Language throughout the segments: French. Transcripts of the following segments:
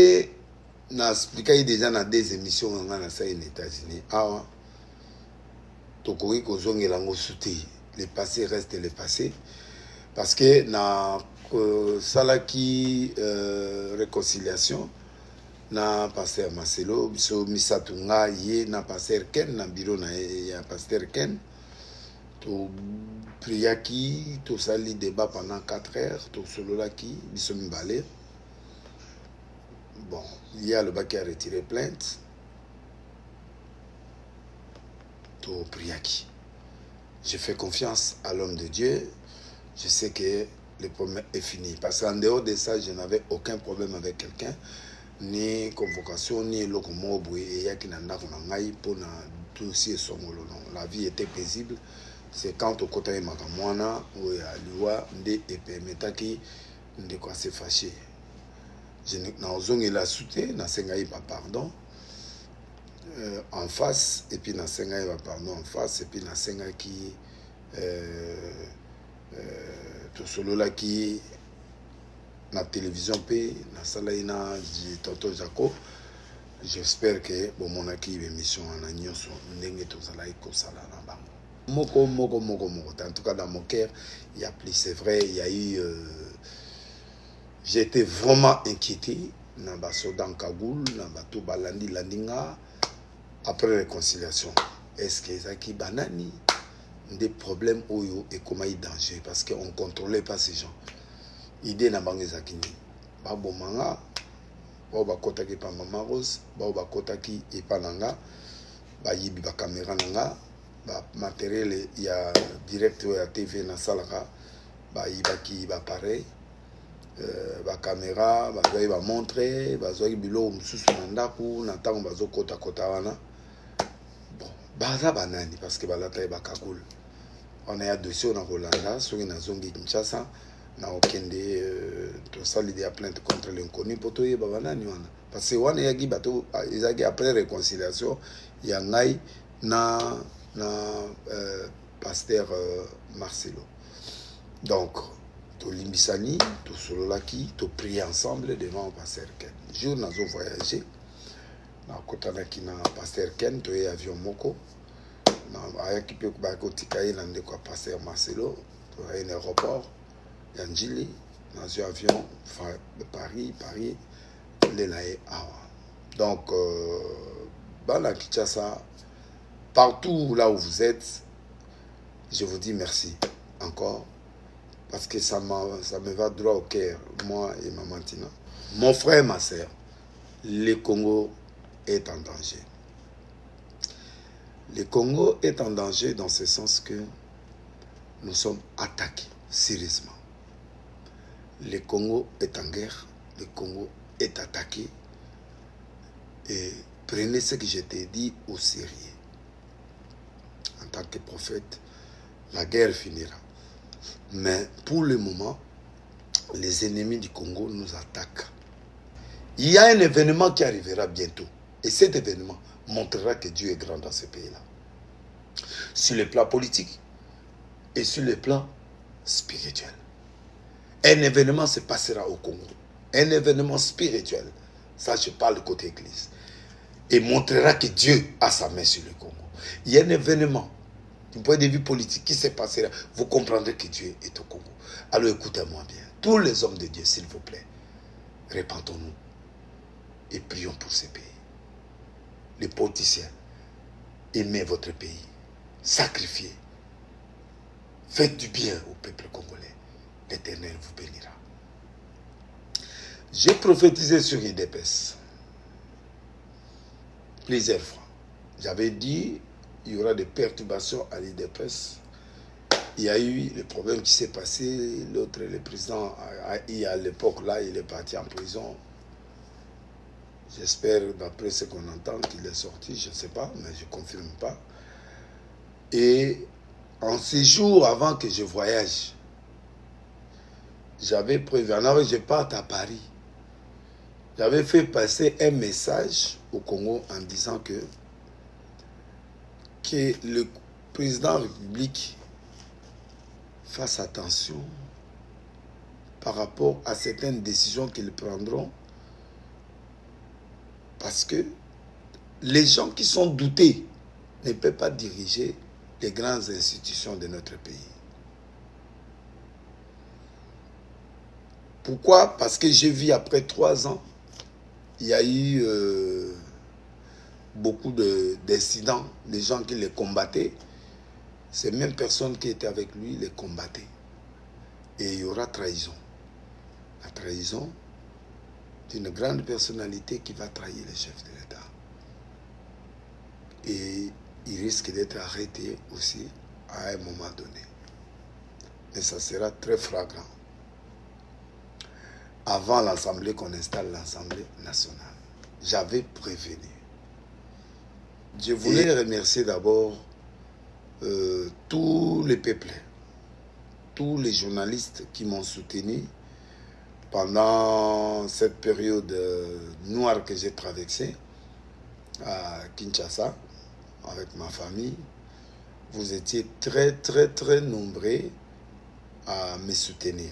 Et n'a expliqué déjà dans des émissions en États-Unis. Ah, Tokori Kozong et Lango Souti. Le passé reste le passé. Parce que na salaki réconciliation na pasteur Marcelo biso misatunga ye na pasteur Ken na bureau na ya pasteur Ken to priaki to sali débat pendant 4 heures to sololaki biso mibale. Bon, il y a le bac qui a retiré plainte to priaki. Je fais confiance à l'homme de Dieu. Je sais que le problème est fini. Parce qu'en dehors de ça, je n'avais aucun problème avec quelqu'un. Ni convocation, ni locomobo. Et il y a pour dossier somolo. La vie était paisible. C'est quand au côté de Makamwana, où il y a l'Iwa, et permetaki de quoi se fâcher. Je n'ai pas soutenu, pardon. En face, et puis n'a pardon en face, et puis n'a qui. Tout solo là qui na télévision p na sala ina tonton Jaco. J'espère que bon mon aki émission en nyonso ndenge tozala iko sala na bango moko en tout cas dans mon cœur il y a plus, c'est vrai, il y a eu j'étais vraiment inquiété na baso dans Kagoul na bato balandi landinga après réconciliation. Est-ce que Zaki banani des problèmes oyo et comment il danger parce qu'on ne contrôlait pas ces gens. Idée na bangi zakini. Babo manga, babo kota ki pa mama rose, babo kota ki et pa nanga, ba yibi ba caméra nanga, ba matériel ya direct ya TV na salaka, ba yiba ki ba pareil, ba caméra, ba zoyi ba montrer, ba zoyi bilo msusu na ndaku, na tango ba zo kota wana. Bon, baza banani parce que balata ba kakul. On a dossier na Rolanda, sur une zone de Kinshasa, na okende to sali de plainte contre l'inconnu poto ye babana ni wana. Parce que wana yaki bato ezaki après réconciliation ya ngai na pasteur Marcelo. Donc to limbisani, to sololaki, to prier ensemble devant pasteur Ken. Jour nazo voyager na kotana ki na pasteur Ken to avion moko. Avec le pasteur Marcelo, pour un aéroport, Yanjili, dans un avion, Paris, l'Elae Awa. Donc, dans la Kinshasa, partout là où vous êtes, je vous dis merci encore, parce que ça me va droit au cœur, moi et ma Mantina. Mon frère et ma soeur, le Congo est en danger. Le Congo est en danger dans ce sens que nous sommes attaqués sérieusement. Le Congo est en guerre, le Congo est attaqué. Et prenez ce que je t'ai dit au sérieux. En tant que prophète, la guerre finira. Mais pour le moment, les ennemis du Congo nous attaquent. Il y a un événement qui arrivera bientôt. Et cet événement montrera que Dieu est grand dans ce pays-là. Sur le plan politique et sur le plan spirituel. Un événement se passera au Congo. Un événement spirituel. Ça, je parle côté église. Et montrera que Dieu a sa main sur le Congo. Il y a un événement, du point de vue politique, qui se passera. Vous comprendrez que Dieu est au Congo. Alors écoutez-moi bien. Tous les hommes de Dieu, s'il vous plaît, répandons-nous et prions pour ces pays. Les politiciens, aimez votre pays, sacrifiez, faites du bien au peuple congolais. L'Éternel vous bénira. J'ai prophétisé sur IDPS plusieurs fois. J'avais dit il y aura des perturbations à l'IDPS. Il y a eu le problème qui s'est passé. L'autre, le président, à l'époque là, il est parti en prison. J'espère, d'après ce qu'on entend, qu'il est sorti, je ne sais pas, mais je ne confirme pas. Et en ces jours avant que je voyage, j'avais prévu, alors je parte à Paris, j'avais fait passer un message au Congo en disant que le président de la République fasse attention par rapport à certaines décisions qu'ils prendront Parce que les gens qui sont doutés ne peuvent pas diriger les grandes institutions de notre pays. Pourquoi? Parce que j'ai vu après 3 ans, il y a eu beaucoup d'incidents, des gens qui les combattaient. Ces mêmes personnes qui étaient avec lui les combattaient. Et il y aura trahison. La trahison d'une grande personnalité qui va trahir le chef de l'État. Et il risque d'être arrêté aussi à un moment donné. Mais ça sera très flagrant. Avant l'Assemblée, qu'on installe l'Assemblée nationale. J'avais prévenu. Je voulais remercier d'abord tous les peuples, tous les journalistes qui m'ont soutenu pendant cette période noire que j'ai traversée à Kinshasa avec ma famille. Vous étiez très, très, très nombreux à me soutenir.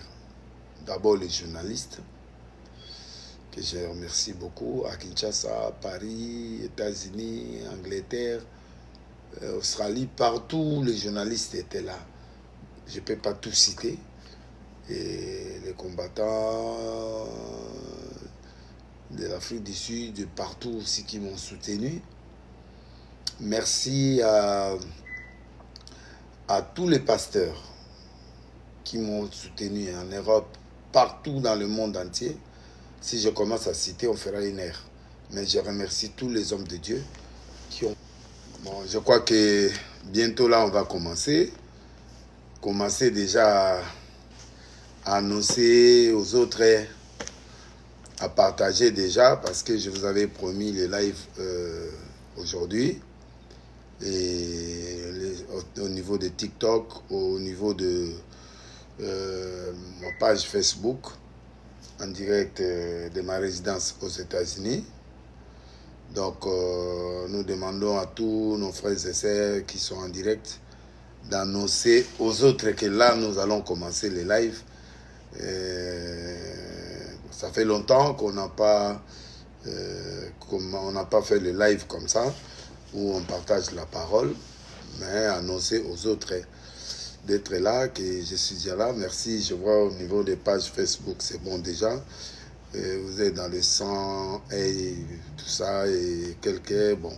D'abord les journalistes, que je remercie beaucoup, à Kinshasa, Paris, États-Unis, Angleterre, Australie, partout les journalistes étaient là. Je ne peux pas tout citer. Et les combattants de l'Afrique du Sud, de partout aussi qui m'ont soutenu. Merci à tous les pasteurs qui m'ont soutenu en Europe, partout dans le monde entier. Si je commence à citer, on fera une heure. Mais je remercie tous les hommes de Dieu qui ont... Bon, je crois que bientôt là, on va commencer. Commencer déjà à annoncer aux autres, à partager déjà, parce que je vous avais promis les lives aujourd'hui. Et au niveau de TikTok, au niveau de ma page Facebook, en direct de ma résidence aux États-Unis. Donc, nous demandons à tous nos frères et sœurs qui sont en direct d'annoncer aux autres que là, nous allons commencer les lives. Ça fait longtemps qu'on n'a pas, fait le live comme ça, où on partage la parole, mais annoncer aux autres d'être là, que je suis déjà là. Merci, je vois au niveau des pages Facebook, c'est bon déjà. Vous êtes dans le sang et tout ça, et quelqu'un, bon.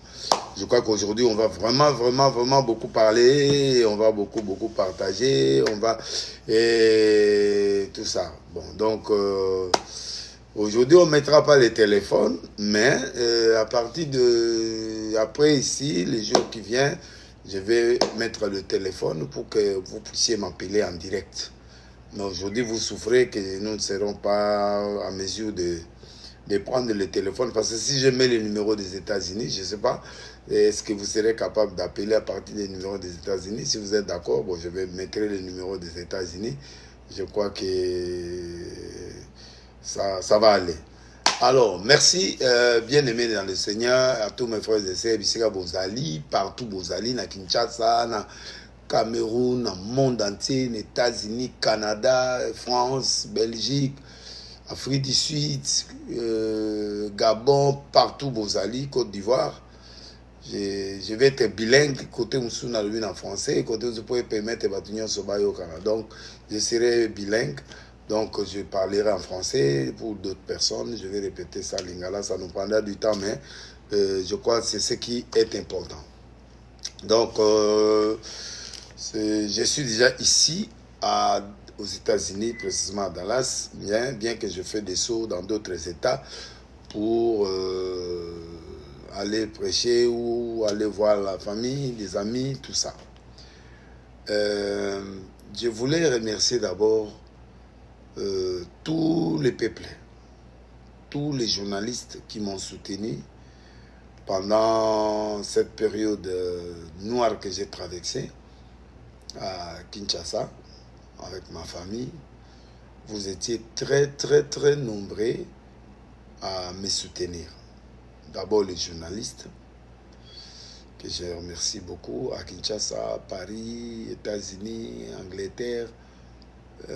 Je crois qu'aujourd'hui, on va vraiment beaucoup parler, on va beaucoup partager, on va, et tout ça. Bon, donc, aujourd'hui, on ne mettra pas les téléphones, mais à partir de, après ici, les jours qui viennent, je vais mettre le téléphone pour que vous puissiez m'appeler en direct. Mais aujourd'hui, vous souffrez que nous ne serons pas à mesure de prendre le téléphone. Parce que si je mets le numéro des États-Unis, je ne sais pas, est-ce que vous serez capable d'appeler à partir des numéros des États-Unis? Si vous êtes d'accord, bon, je vais mettre le numéro des États-Unis. Je crois que ça va aller. Alors, merci, bien-aimés dans le Seigneur, à tous mes frères et sœurs, Bissika Bozali, partout Bozali, na Kinshasa, na Cameroun, dans le monde entier, les États-Unis, Canada, France, Belgique, Afrique du Sud, Gabon, partout Bozali, Côte d'Ivoire. Je vais être bilingue, côté Moussuna lui en français, côté vous pouvez permettre de Sobayo au Canada. Donc, je serai bilingue. Donc, je parlerai en français pour d'autres personnes. Je vais répéter ça, Lingala, ça nous prendra du temps, mais je crois que c'est ce qui est important. Donc, je suis déjà ici aux États-Unis, précisément à Dallas, bien que je fais des sauts dans d'autres États pour aller prêcher ou aller voir la famille, les amis, tout ça. Je voulais remercier d'abord tous les peuples, tous les journalistes qui m'ont soutenu pendant cette période noire que j'ai traversée à Kinshasa avec ma famille. Vous étiez très nombreux à me soutenir. D'abord les journalistes, que je remercie beaucoup, à Kinshasa, Paris, États-Unis, Angleterre,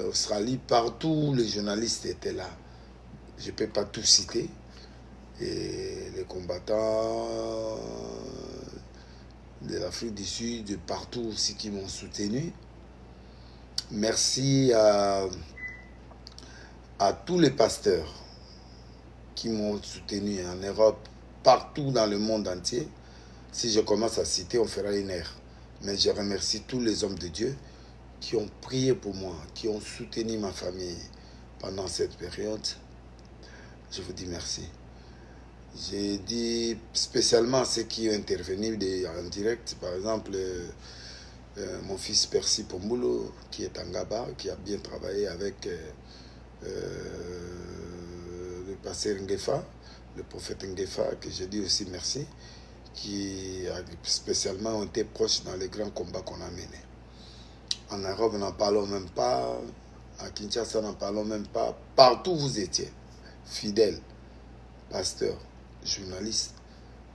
Australie, partout les journalistes étaient là. Je ne peux pas tout citer. et les combattants de l'Afrique du Sud, de partout aussi qui m'ont soutenu. Merci à tous les pasteurs qui m'ont soutenu en Europe, partout dans le monde entier. Si je commence à citer, on fera une heure. Mais je remercie tous les hommes de Dieu qui ont prié pour moi, qui ont soutenu ma famille pendant cette période. Je vous dis merci. J'ai dit spécialement à ceux qui ont intervenu en direct, par exemple mon fils Percy Pombulo, qui est en Gaba, qui a bien travaillé avec le pasteur Ngefa, le prophète Ngefa, que je dis aussi merci, qui a spécialement été proche dans les grands combats qu'on a menés. En Europe, n'en parlons même pas. À Kinshasa, n'en parlons même pas. Partout où vous étiez, fidèles, pasteurs, journalistes,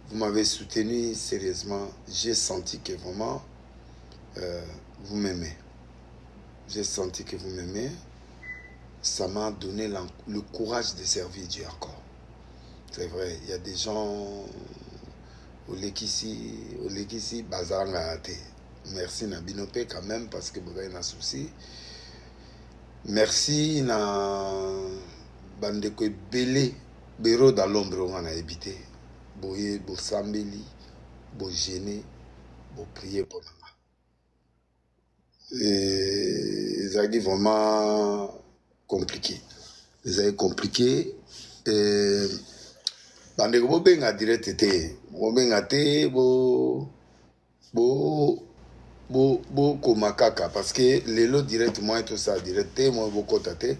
vous m'avez soutenu sérieusement. J'ai senti que vraiment, vous m'aimez. J'ai senti que vous m'aimez. Ça m'a donné le courage de servir Dieu encore. C'est vrai, il y a des gens au Lekisi, Bazaranga Ate. Merci na binope quand même parce que vous avez un souci. Merci na bandeko belé béro dans l'ombre on a habité. Boye bo sambeli, bo gêné, bo prier pour nous. Et ça a été vraiment compliqué. Ça a été compliqué. Bandeko bo benga direct té, bo benga té bo komakaka parce que les lots direct moi tout ça direct moi beaucoup taté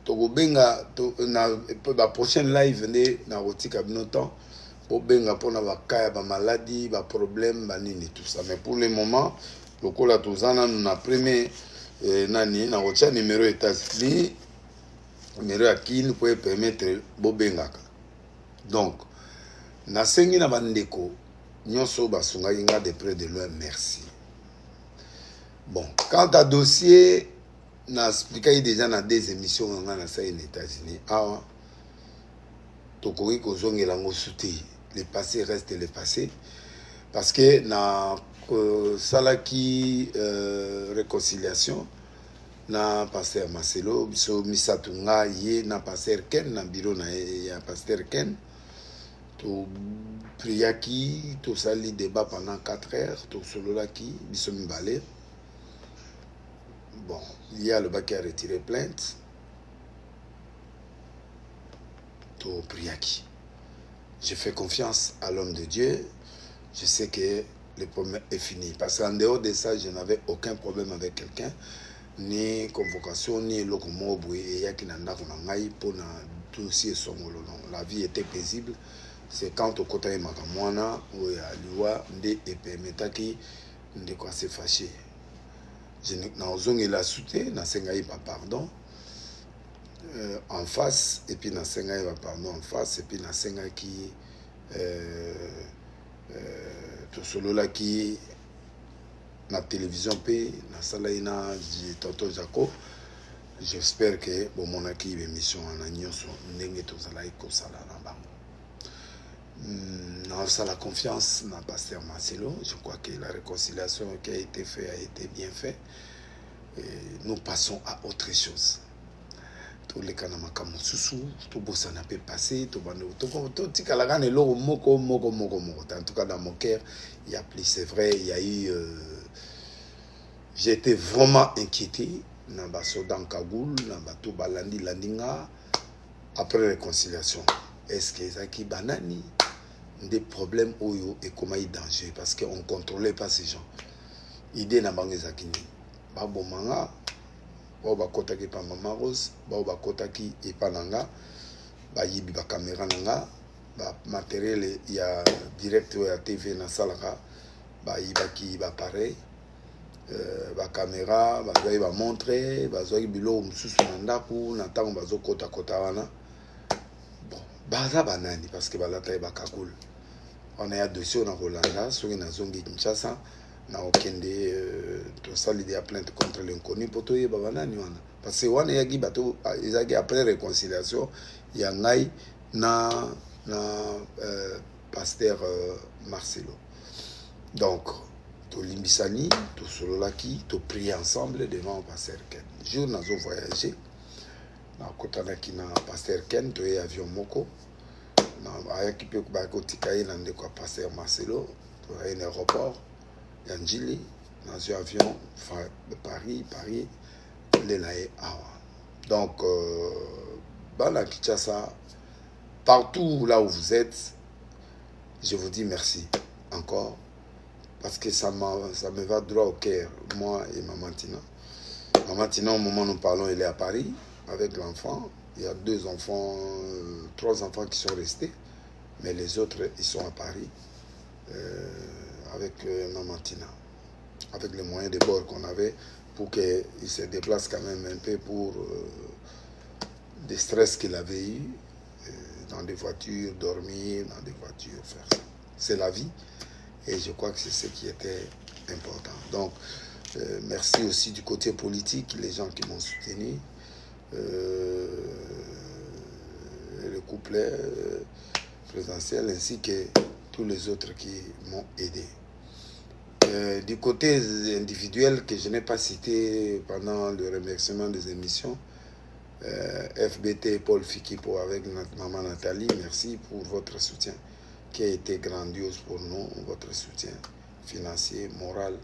to benga na la prochaine live né na rotika bino temps pour benga pour na bakaya ba maladie ba problème ba nini tout ça mais pour le moment lokola tozana na premier nani na rotia numéro États-Unis numéro akini pour permettre bo bengaka donc na sengi na bandeko Nyonso basunga inga de près de loin, merci. Bon, quant à dossier, n'a expliqué déjà dans des émissions en États-Unis. Ah, tokori kozongi lango soute. Le passé reste le passé, parce que na salaki réconciliation na pasteur Marcelo, biso misatunga ye na pasteur Ken na bureau na ya pasteur Ken. To priaki, to sali débat pendant 4 heures, to sololaki, biso mibale. Bon, il y a le bac qui a retiré plainte. To priaki. Je fais confiance à l'homme de Dieu. Je sais que le problème est fini. Parce qu'en dehors de ça, je n'avais aucun problème avec quelqu'un. Ni convocation, ni locomobo, et yaki nanda konangai pour na dossier somolo. La vie était paisible. C'est quand au côté makamwana ou ya liwa nde epemetaki nde quoi se fâché. Je na ozongi la soute na sengai pa pardon en face et puis na sengai pa pardon en face et puis na sengai qui to solo la qui na télévision pe na sala ina tonton Jaco. J'espère que bon mon aki émission en nyonso ndenge to zala ko sala na bango. Ça la confiance dans pasteur Marcelo. Je crois que la réconciliation qui a été faite a été bien faite. Nous passons à autre chose. Tous les cas sous tout ça n'a pas passé. En tout cas dans mon cœur, il y a plus, c'est vrai, il y a eu. J'ai été vraiment inquiété. Dans Kagoul, dans Balandi Landinga, après réconciliation. Est-ce que Zaki Banani des problèmes oyo et comment il danger parce qu'on ne contrôlait pas ces gens. Idée na bange Zakini. Babo manga, babo kotaki pa mama rose, babo kotaki et pananga, ba yibi ba caméra nanga, ba matériel il y a direct à TV na salaka, ba yibaki ba pareil, ba caméra, ba zoyi ba montrer, ba zoyi bilo mususu na ndaku na tango bazo kota kota wana. Baza banani parce que balata e bakakul. On a dossier na Rolanda, sur une zongi Kinshasa, na okende to sali de plainte contre l'inconnu pour to banani wana. Parce que wana yagi bato izaki après réconciliation, ya ngai na pasteur Marcelo. Donc, to limbisani, to sololaki, to prier ensemble devant pasteur Ken. Jour nous avons voyagé, na kotanaki na pasteur Ken, to y avion moko, na ayaki pe kubako tikaye na ndeko pasteur Marcelo, to y un aéroport, yanjili, dans un avion de Paris, les nae awa. Donc, Bala Kinshasa, partout là où vous êtes, je vous dis merci encore, parce que ça me va droit au cœur, moi et Maman Tina. Maman Tina, au moment où nous parlons, elle est à Paris avec l'enfant. Il y a 2 enfants, 3 enfants qui sont restés, mais les autres, ils sont à Paris avec Maman Tina, avec les moyens de bord qu'on avait pour qu'ils se déplacent quand même un peu pour des stress qu'il avait eu, dans des voitures, dormir dans des voitures, faire ça. C'est la vie. Et je crois que c'est ce qui était important. Donc, merci aussi du côté politique, les gens qui m'ont soutenu, le couplet présidentiel, ainsi que tous les autres qui m'ont aidé. Du côté individuel que je n'ai pas cité pendant le remerciement des émissions, FBT Paul Fikipo avec notre maman Nathalie, merci pour votre soutien qui a été grandiose pour nous, votre soutien financier, moral.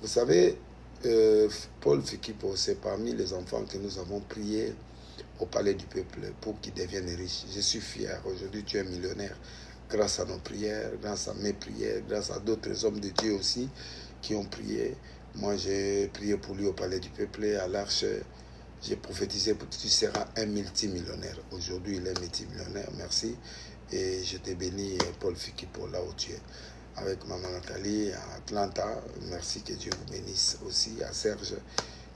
Vous savez, Paul Fikipo, c'est parmi les enfants que nous avons prié au Palais du Peuple pour qu'ils deviennent riches. Je suis fier. Aujourd'hui, tu es millionnaire grâce à nos prières, grâce à mes prières, grâce à d'autres hommes de Dieu aussi qui ont prié. Moi, j'ai prié pour lui au Palais du Peuple, à l'Arche. J'ai prophétisé pour que tu seras un multimillionnaire. Aujourd'hui, il est multimillionnaire. Merci. Et je te bénis, Paul Fikipo, là où tu es. Avec Maman Nathalie à Atlanta. Merci, que Dieu vous bénisse aussi. À Serge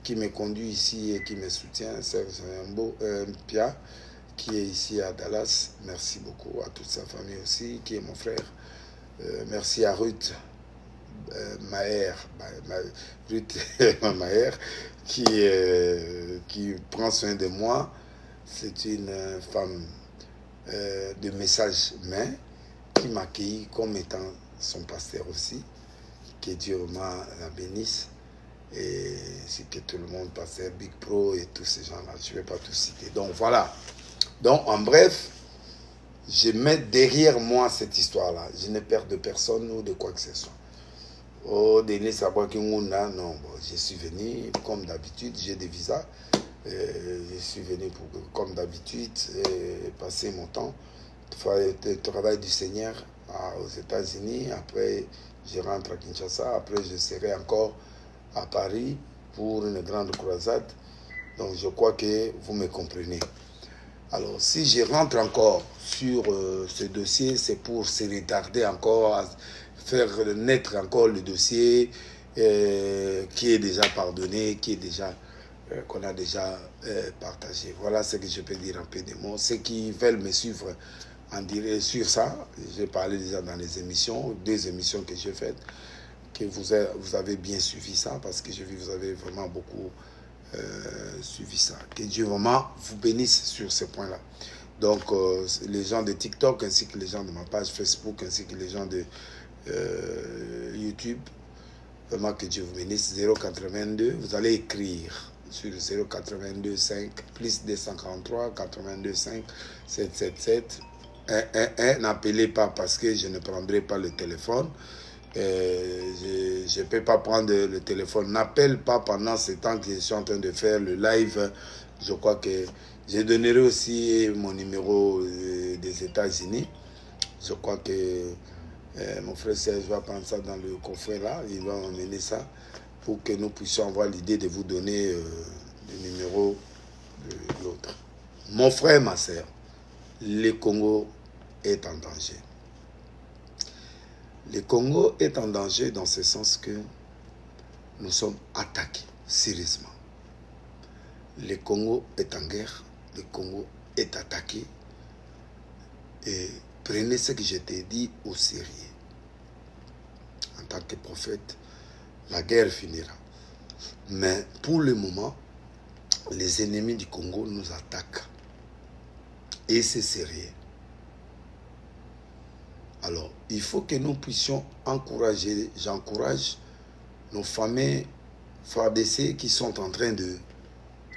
qui me conduit ici et qui me soutient. Serge Pia qui est ici à Dallas. Merci beaucoup à toute sa famille aussi, qui est mon frère. Merci à Ruth Maher, Ruth Maher, qui prend soin de moi. C'est une femme de message main qui m'a accueilli comme étant son pasteur aussi. Que Dieu la bénisse. Et c'est que tout le monde, pasteur Big Pro et tous ces gens-là, je ne vais pas tout citer. Donc voilà. Donc en bref, je mets derrière moi cette histoire-là. Je n'ai peur de personne ou de quoi que ce soit. Oh, Denis Sabouakimouna, non, bon, je suis venu comme d'habitude, j'ai des visas. Je suis venu pour, comme d'habitude, passer mon temps, faire le travail du Seigneur aux États-Unis. Après, je rentre à Kinshasa. Après, je serai encore à Paris pour une grande croisade. Donc, je crois que vous me comprenez. Alors, si je rentre encore sur ce dossier, c'est pour se retarder encore, à faire naître encore le dossier qui est déjà pardonné, qui est déjà qu'on a déjà partagé. Voilà ce que je peux dire en peu de mots. Ceux qui veulent me suivre en direct sur ça, j'ai parlé déjà dans les émissions, 2 émissions que j'ai faites, que vous avez bien suivi ça, parce que je vis, vous avez vraiment beaucoup suivi ça. Que Dieu vraiment vous bénisse sur ce point-là. Donc, les gens de TikTok, ainsi que les gens de ma page Facebook, ainsi que les gens de YouTube, vraiment que Dieu vous bénisse. 082, vous allez écrire sur 082 5 plus 243 82 5 777 111. N'appelez pas parce que je ne prendrai pas le téléphone. Je ne peux pas prendre le téléphone. N'appelle pas pendant ce temps que je suis en train de faire le live. Je crois que je donnerai aussi mon numéro des États-Unis. Je crois que mon frère Serge va prendre ça dans le coffret là. Il va m'emmener ça pour que nous puissions avoir l'idée de vous donner le numéro de l'autre. Mon frère, ma soeur, le Congo est en danger. Le Congo est en danger dans ce sens que nous sommes attaqués sérieusement. Le Congo est en guerre, le Congo est attaqué. Et prenez ce que je t'ai dit au sérieux. En tant que prophète, la guerre finira. Mais pour le moment, les ennemis du Congo nous attaquent. Et c'est sérieux. Alors, il faut que nous puissions encourager, j'encourage nos familles FARDC qui sont en train de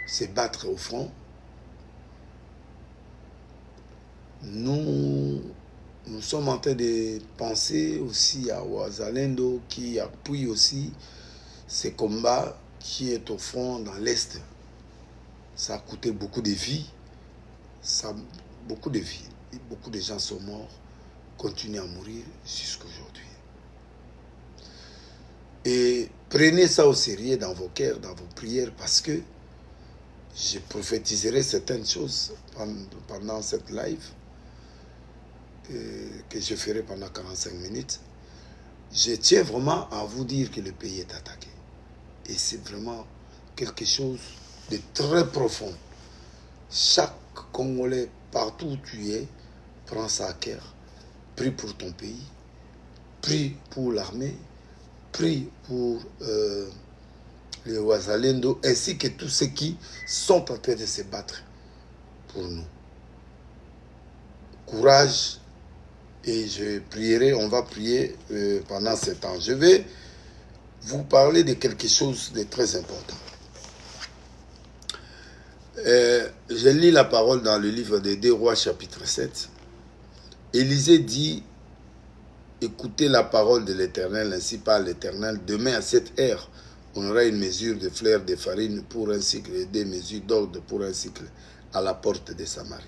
se battre au front. Nous sommes en train de penser aussi à Wazalendo qui appuie aussi ces combats qui est au front dans l'Est. Ça a coûté beaucoup de vies. Beaucoup de vies. Et beaucoup de gens sont morts, continuent à mourir jusqu'à aujourd'hui. Et prenez ça au sérieux dans vos cœurs, dans vos prières, parce que je prophétiserai certaines choses pendant cette live que je ferai pendant 45 minutes. Je tiens vraiment à vous dire que le pays est attaqué. Et c'est vraiment quelque chose de très profond. Chaque Congolais, partout où tu es, prends ça à cœur. Prie pour ton pays. Prie pour l'armée. Prie pour les Wazalendo, ainsi que tous ceux qui sont en train de se battre pour nous. Courage. Et je prierai, on va prier pendant ce temps. Je vais vous parler de quelque chose de très important. Je lis la parole dans le livre des 2 Rois, chapitre 7. Élisée dit, écoutez la parole de l'Éternel, ainsi parle l'Éternel. Demain à cette heure, on aura une mesure de fleur de farine pour un cycle et 2 mesures d'ordre pour un cycle à la porte de Samarie.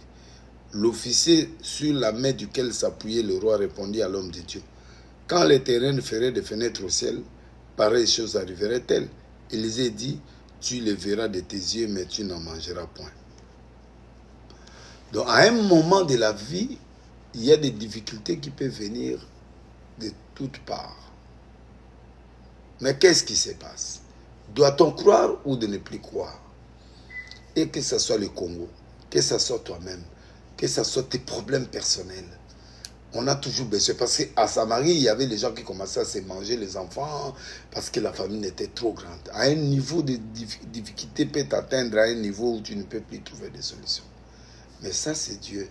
L'officier sur la main duquel s'appuyait le roi répondit à l'homme de Dieu. Quand l'Éternel ferait des fenêtres au ciel, pareille chose arriverait-elle? Élisée dit, tu les verras de tes yeux, mais tu n'en mangeras point. Donc, à un moment de la vie, il y a des difficultés qui peuvent venir de toutes parts. Mais qu'est-ce qui se passe? Doit-on croire ou de ne plus croire? Et que ce soit le Congo, que ce soit toi-même, que ce soit tes problèmes personnels, on a toujours besoin. Parce qu'à Samarie, il y avait les gens qui commençaient à se manger les enfants parce que la famine était trop grande. À un niveau de difficulté peut t'atteindre à un niveau où tu ne peux plus trouver des solutions. Mais ça, c'est Dieu.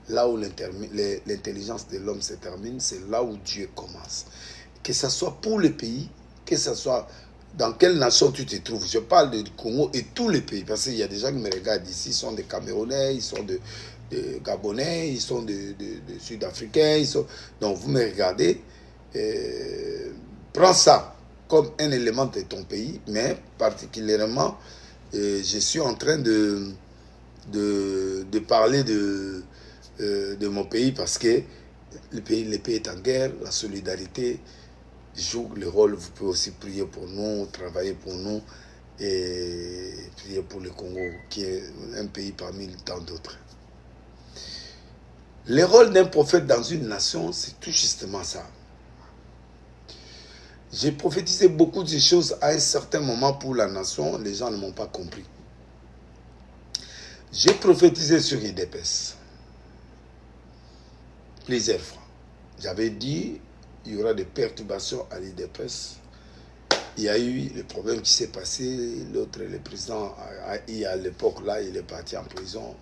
Là où l'intelligence de l'homme se termine, c'est là où Dieu commence. Que ce soit pour le pays, que ce soit dans quelle nation tu te trouves. Je parle du Congo et tous les pays. Parce qu'il y a des gens qui me regardent ici, ils sont des Camerounais, ils sont de Gabonais, ils sont de Sud-Africains. Donc vous me regardez. Prends ça comme un élément de ton pays, mais particulièrement, je suis en train de parler de mon pays parce que le pays est en guerre, la solidarité joue le rôle. Vous pouvez aussi prier pour nous, travailler pour nous et prier pour le Congo, qui est un pays parmi tant d'autres. Le rôle d'un prophète dans une nation, c'est tout justement ça. J'ai prophétisé beaucoup de choses à un certain moment pour la nation, les gens ne m'ont pas compris. J'ai prophétisé sur UDPS plusieurs fois. J'avais dit il y aura des perturbations à l'UDPS. Il y a eu le problème qui s'est passé. L'autre, le président, à l'époque là, il est parti en prison.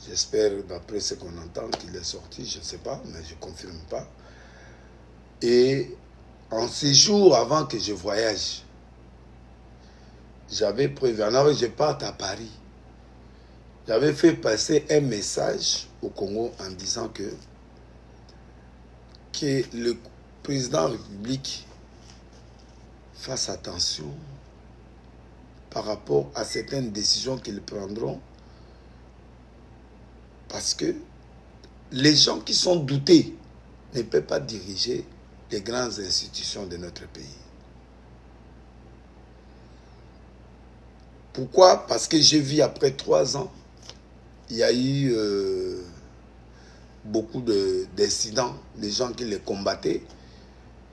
J'espère, d'après ce qu'on entend, qu'il est sorti. Je ne sais pas, mais je ne confirme pas. Et en ces jours avant que je voyage, j'avais prévu, alors je parte à Paris. J'avais fait passer un message au Congo en disant que le président de la République fasse attention par rapport à certaines décisions qu'ils prendront, parce que les gens qui sont doutés ne peuvent pas diriger les grandes institutions de notre pays. Pourquoi? Parce que j'ai vu après 3 ans, il y a eu beaucoup d'incidents, les gens qui les combattaient,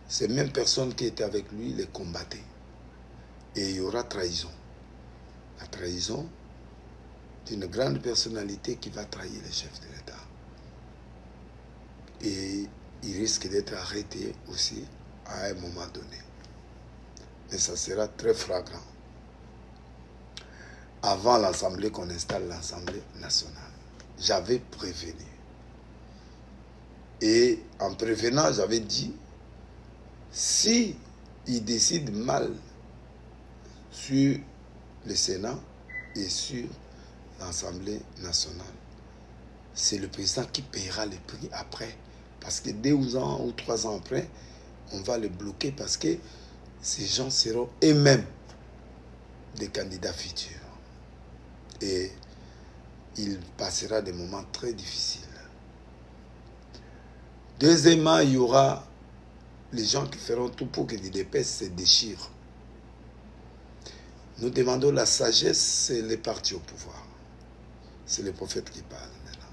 ces mêmes personnes qui étaient avec lui les combattaient. Et il y aura trahison. La trahison d'une grande personnalité qui va trahir le chef de l'État. Et il risque d'être arrêté aussi à un moment donné. Mais ça sera très flagrant. Avant l'Assemblée, qu'on installe l'Assemblée nationale. J'avais prévenu. Et en prévenant, j'avais dit, si il décide mal sur le Sénat et sur l'Assemblée nationale, c'est le président qui paiera le prix après. Parce que 2 ans ou 3 ans après, on va le bloquer parce que ces gens seront eux-mêmes des candidats futurs. Et il passera des moments très difficiles. Deuxièmement, il y aura les gens qui feront tout pour que l'UDPS se déchire. Nous demandons la sagesse, c'est les partis au pouvoir. C'est le prophète qui parle maintenant.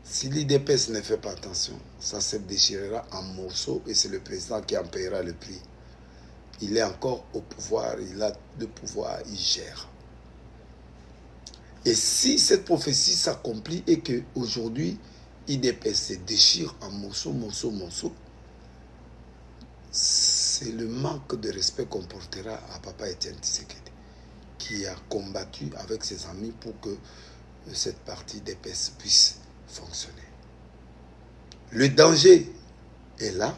Si l'UDPS ne fait pas attention, ça se déchirera en morceaux et c'est le président qui en paiera le prix. Il est encore au pouvoir, il a le pouvoir, il gère. Et si cette prophétie s'accomplit et qu'aujourd'hui, l'UDPS se déchire en morceaux, c'est le manque de respect qu'on portera à Papa Etienne Tshisekedi, qui a combattu avec ses amis pour que cette partie d'UDPS puisse fonctionner. Le danger est là.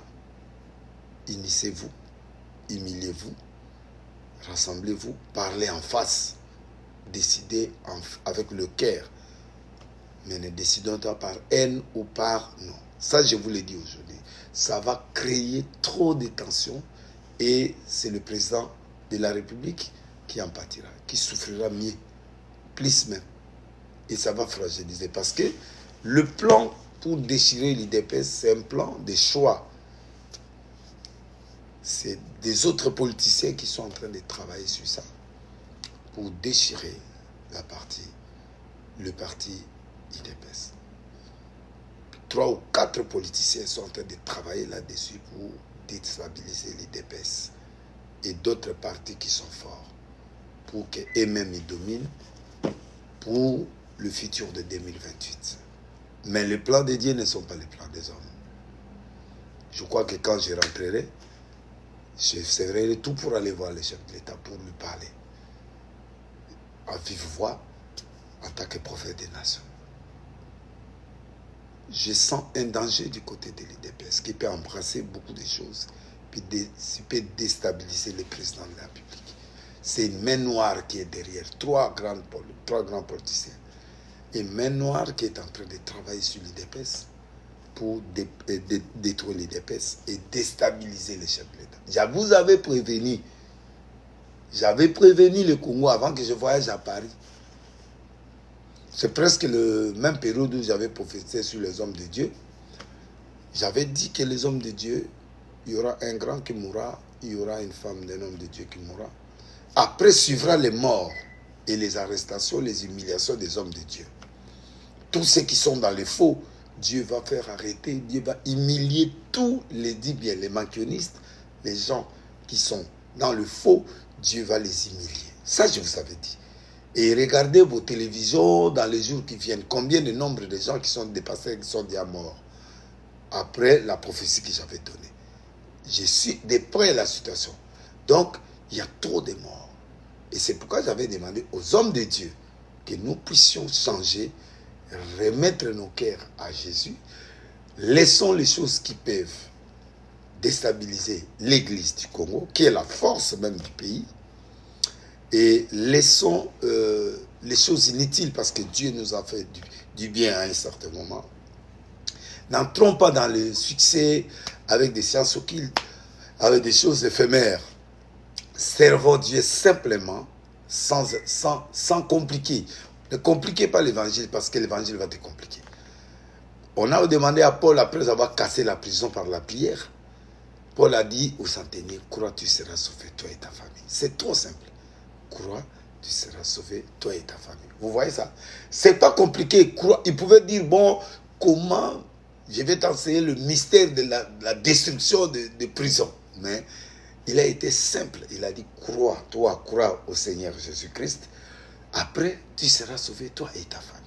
Unissez-vous, humiliez-vous, rassemblez-vous, parlez en face, décidez avec le cœur, mais ne décidons pas par haine ou par non. Ça, je vous l'ai dit aujourd'hui. Ça va créer trop de tensions et c'est le président de la République qui en pâtira, qui souffrira mieux, plus même. Et ça va fragiliser parce que le plan pour déchirer l'UDPS, c'est un plan de choix. C'est des autres politiciens qui sont en train de travailler sur ça pour déchirer le parti UDPS. 3 ou 4 politiciens sont en train de travailler là-dessus pour déstabiliser l'UDPS et d'autres partis qui sont forts pour qu'eux-mêmes ils dominent pour le futur de 2028. Mais les plans de Dieu ne sont pas les plans des hommes. Je crois que quand je rentrerai, je ferai tout pour aller voir le chef de l'État, pour lui parler à vive voix en tant que prophète des nations. Je sens un danger du côté de l'UDPS qui peut embrasser beaucoup de choses, puis peut déstabiliser le président de la République. C'est une main noire qui est derrière, 3 grands politiciens. Une main noire qui est en train de travailler sur l'UDPS pour détruire l'UDPS et déstabiliser les chefs de l'État. Je vous avais prévenu. J'avais prévenu le Congo avant que je voyage à Paris. C'est presque le même période où j'avais prophétisé sur les hommes de Dieu. J'avais dit que les hommes de Dieu, il y aura un grand qui mourra, il y aura une femme d'un homme de Dieu qui mourra. Après suivra les morts et les arrestations, les humiliations des hommes de Dieu. Tous ceux qui sont dans les faux, Dieu va faire arrêter, Dieu va humilier tous les bien, les maquillonistes, les gens qui sont dans le faux, Dieu va les humilier. Ça, je vous avais dit. Et regardez vos télévisions dans les jours qui viennent. Combien de nombre de gens qui sont dépassés, qui sont déjà morts après la prophétie que j'avais donnée. Je suis de près la situation. Donc, il y a trop de morts. Et c'est pourquoi j'avais demandé aux hommes de Dieu que nous puissions changer, remettre nos cœurs à Jésus. Laissons les choses qui peuvent déstabiliser l'église du Congo, qui est la force même du pays. Et laissons les choses inutiles parce que Dieu nous a fait du bien à un certain moment. N'entrons pas dans le succès avec des sciences occultes, avec des choses éphémères. Servons Dieu simplement, sans compliquer. Ne compliquez pas l'évangile parce que l'évangile va te compliquer. On a demandé à Paul, après avoir cassé la prison par la prière, Paul a dit au centenier, crois, tu seras sauvé, toi et ta famille. C'est trop simple. Crois, tu seras sauvé, toi et ta famille. Vous voyez ça? C'est pas compliqué. Il pouvait dire, bon, comment je vais t'enseigner le mystère de la destruction de prison. Mais il a été simple. Il a dit, crois, toi, crois au Seigneur Jésus-Christ. Après, tu seras sauvé, toi et ta famille.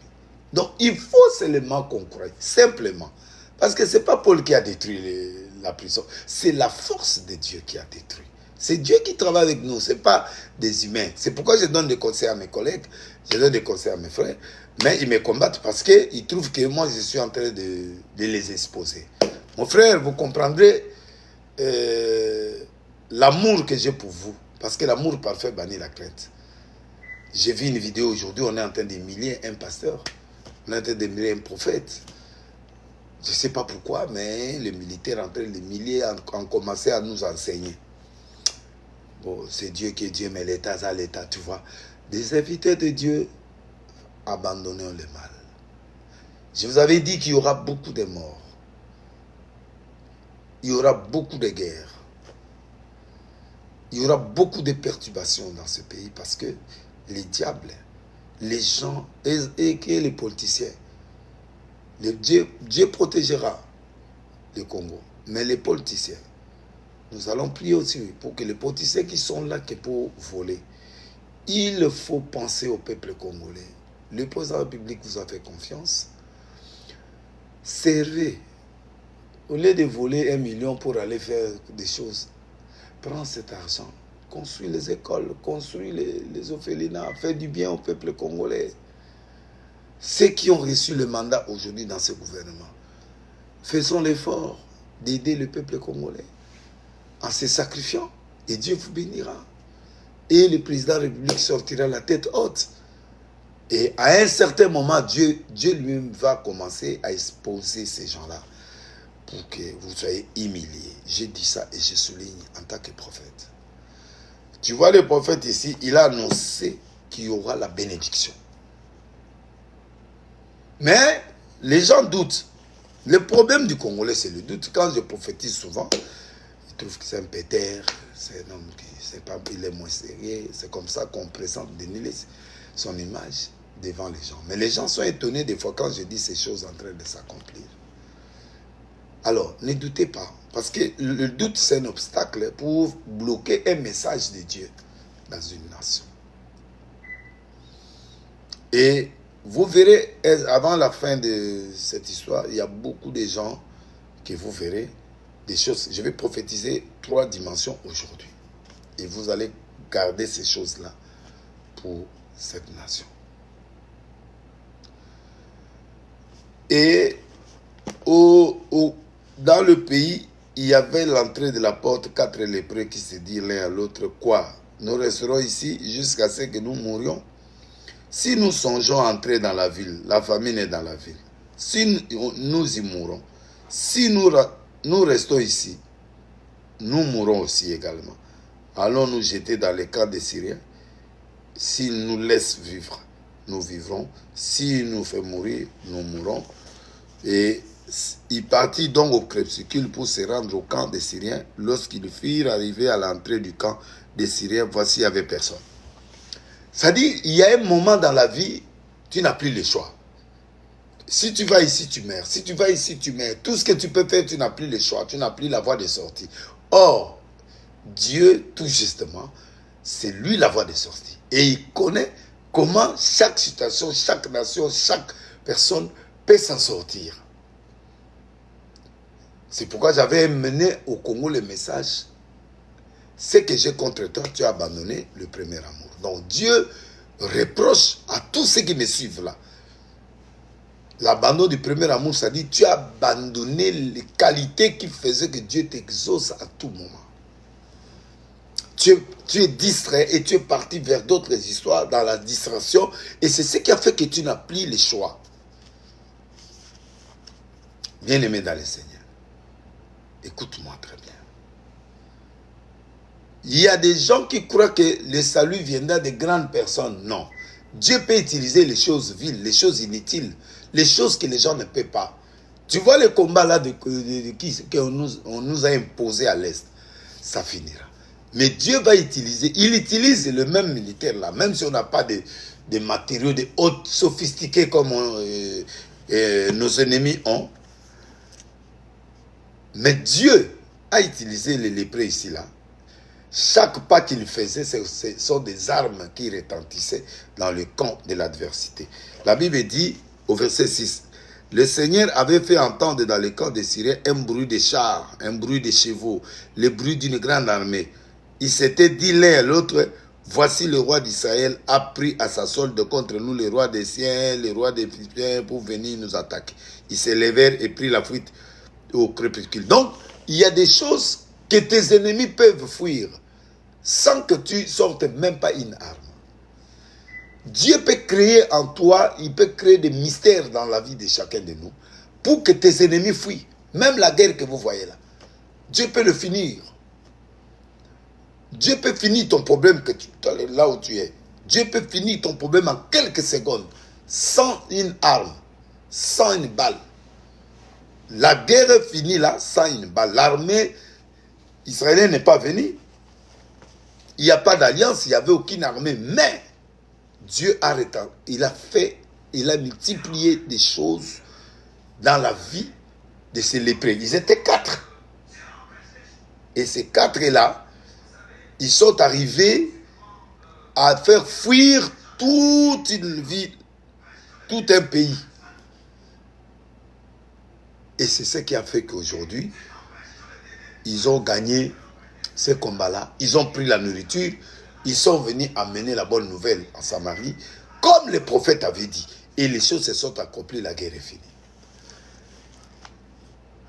Donc, il faut seulement qu'on croie, simplement. Parce que ce n'est pas Paul qui a détruit la prison. C'est la force de Dieu qui a détruit. C'est Dieu qui travaille avec nous, ce n'est pas des humains. C'est pourquoi je donne des conseils à mes collègues, je donne des conseils à mes frères. Mais ils me combattent parce qu'ils trouvent que moi, je suis en train de les exposer. Mon frère, vous comprendrez l'amour que j'ai pour vous. Parce que l'amour parfait bannit la crainte. J'ai vu une vidéo aujourd'hui, on est en train d'humilier un pasteur. On est en train d'humilier un prophète. Je ne sais pas pourquoi, mais les militaires en train de l'humilier ont commencé à nous enseigner. Bon, c'est Dieu qui est Dieu, mais l'État, à l'État, tu vois. Des invités de Dieu, abandonnons le mal. Je vous avais dit qu'il y aura beaucoup de morts. Il y aura beaucoup de guerres. Il y aura beaucoup de perturbations dans ce pays parce que les diables, les gens et les politiciens, Dieu protégera le Congo. Mais les politiciens, nous allons prier aussi pour que les politiciens qui sont là que pour voler, il faut penser au peuple congolais. Le président de la République vous a fait confiance. Servez. Au lieu de voler 1 million pour aller faire des choses, prends cet argent, construis les écoles, construis les orphelinats, fais du bien au peuple congolais. Ceux qui ont reçu le mandat aujourd'hui dans ce gouvernement, faisons l'effort d'aider le peuple congolais en se sacrifiant et Dieu vous bénira. Et le président de la République sortira la tête haute. Et à un certain moment, Dieu lui-même va commencer à exposer ces gens-là pour que vous soyez humiliés. J'ai dit ça et je souligne en tant que prophète. Tu vois le prophète ici, il a annoncé qu'il y aura la bénédiction. Mais les gens doutent. Le problème du Congolais, c'est le doute. Quand je prophétise souvent, ils trouvent que c'est un pétère, c'est un homme il est moins sérieux. C'est comme ça qu'on présente son image devant les gens. Mais les gens sont étonnés des fois quand je dis ces choses en train de s'accomplir. Alors, ne doutez pas. Parce que le doute, c'est un obstacle pour bloquer un message de Dieu dans une nation. Et vous verrez, avant la fin de cette histoire, il y a beaucoup de gens que vous verrez des choses. Je vais prophétiser 3 dimensions aujourd'hui. Et vous allez garder ces choses-là pour cette nation. Et dans le pays, il y avait l'entrée de la porte 4 lépreux qui se disent l'un à l'autre, quoi? Nous resterons ici jusqu'à ce que nous mourions. Si nous songeons à entrer dans la ville, la famine est dans la ville. Si nous y mourons, si nous restons ici, nous mourrons aussi également. Allons nous jeter dans les camps des Syriens. S'ils nous laissent vivre, nous vivrons. S'ils nous fait mourir, nous mourrons. Et il partit donc au crépuscule pour se rendre au camp des Syriens. Lorsqu'ils firent arriver à l'entrée du camp des Syriens, voici, il n'y avait personne. C'est-à-dire, il y a un moment dans la vie, tu n'as plus le choix. Si tu vas ici, tu meurs. Si tu vas ici, tu meurs. Tout ce que tu peux faire, tu n'as plus le choix. Tu n'as plus la voie de sortie. Or, Dieu, tout justement, c'est lui la voie de sortie. Et il connaît comment chaque situation, chaque nation, chaque personne peut s'en sortir. C'est pourquoi j'avais mené au Congo le message. Ce que j'ai contre toi, tu as abandonné le premier amour. Donc Dieu reproche à tous ceux qui me suivent là. L'abandon du premier amour, ça dit tu as abandonné les qualités qui faisaient que Dieu t'exauce à tout moment. Tu es distrait et tu es parti vers d'autres histoires dans la distraction. Et c'est ce qui a fait que tu n'as plus le choix. Bien-aimé dans le Seigneur, écoute-moi très bien. Il y a des gens qui croient que le salut viendra de grandes personnes. Non. Dieu peut utiliser les choses viles, les choses inutiles, les choses que les gens ne peuvent pas. Tu vois le combat là qu'on nous a imposé à l'Est, ça finira. Mais Dieu va utiliser, il utilise le même militaire là, même si on n'a pas de matériaux de haute sophistiqués comme nos ennemis ont. Mais Dieu a utilisé les lépreux ici là. Chaque pas qu'il faisait, ce sont des armes qui retentissaient dans le camp de l'adversité. La Bible dit au verset 6, le Seigneur avait fait entendre dans le camp des Syriens un bruit de chars, un bruit de chevaux, le bruit d'une grande armée. Ils s'étaient dit l'un à l'autre, Voici le roi d'Israël a pris à sa solde contre nous les rois des Siens, les rois des Philistins pour venir nous attaquer. Ils se levèrent et prirent la fuite au crépuscule. Donc, il y a des choses que tes ennemis peuvent fuir sans que tu sortes même pas une arme. Dieu peut créer en toi, il peut créer des mystères dans la vie de chacun de nous pour que tes ennemis fuient. Même la guerre que vous voyez là, Dieu peut le finir. Dieu peut finir ton problème là où tu es. Dieu peut finir ton problème en quelques secondes, sans une arme, sans une balle. La guerre est finie là, sans une balle. L'armée israélienne n'est pas venue. Il n'y a pas d'alliance, il n'y avait aucune armée. Mais Dieu a retardé. Il a multiplié des choses dans la vie de ces lépreux. Ils étaient 4. Et ces 4-là, ils sont arrivés à faire fuir toute une ville, tout un pays. Et c'est ce qui a fait qu'aujourd'hui, ils ont gagné ce combat-là. Ils ont pris la nourriture. Ils sont venus amener la bonne nouvelle en Samarie, comme le prophète avait dit. Et les choses se sont accomplies, la guerre est finie.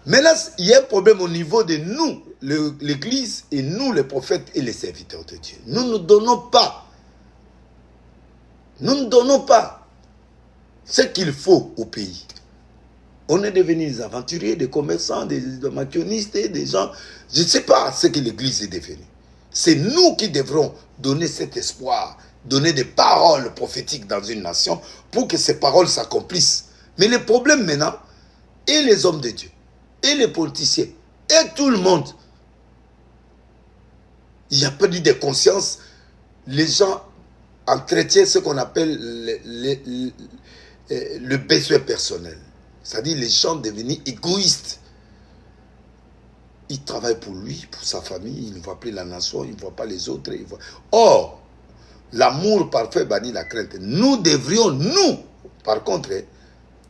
Maintenant, il y a un problème au niveau de nous, l'Église, et nous, les prophètes et les serviteurs de Dieu. Nous ne donnons pas. Nous ne donnons pas ce qu'il faut au pays. On est devenus des aventuriers, des commerçants, des maquinistes, des gens. Je ne sais pas ce que l'Église est devenue. C'est nous qui devrons donner cet espoir, donner des paroles prophétiques dans une nation pour que ces paroles s'accomplissent. Mais le problème maintenant, et les hommes de Dieu, et les politiciens, et tout le monde, il n'y a pas de conscience. Les gens entretiennent ce qu'on appelle le besoin personnel. C'est-à-dire les gens devenus égoïstes. Il travaille pour lui, pour sa famille, il ne voit plus la nation, il ne voit pas les autres. Or, l'amour parfait bannit la crainte. Nous devrions, nous, par contre,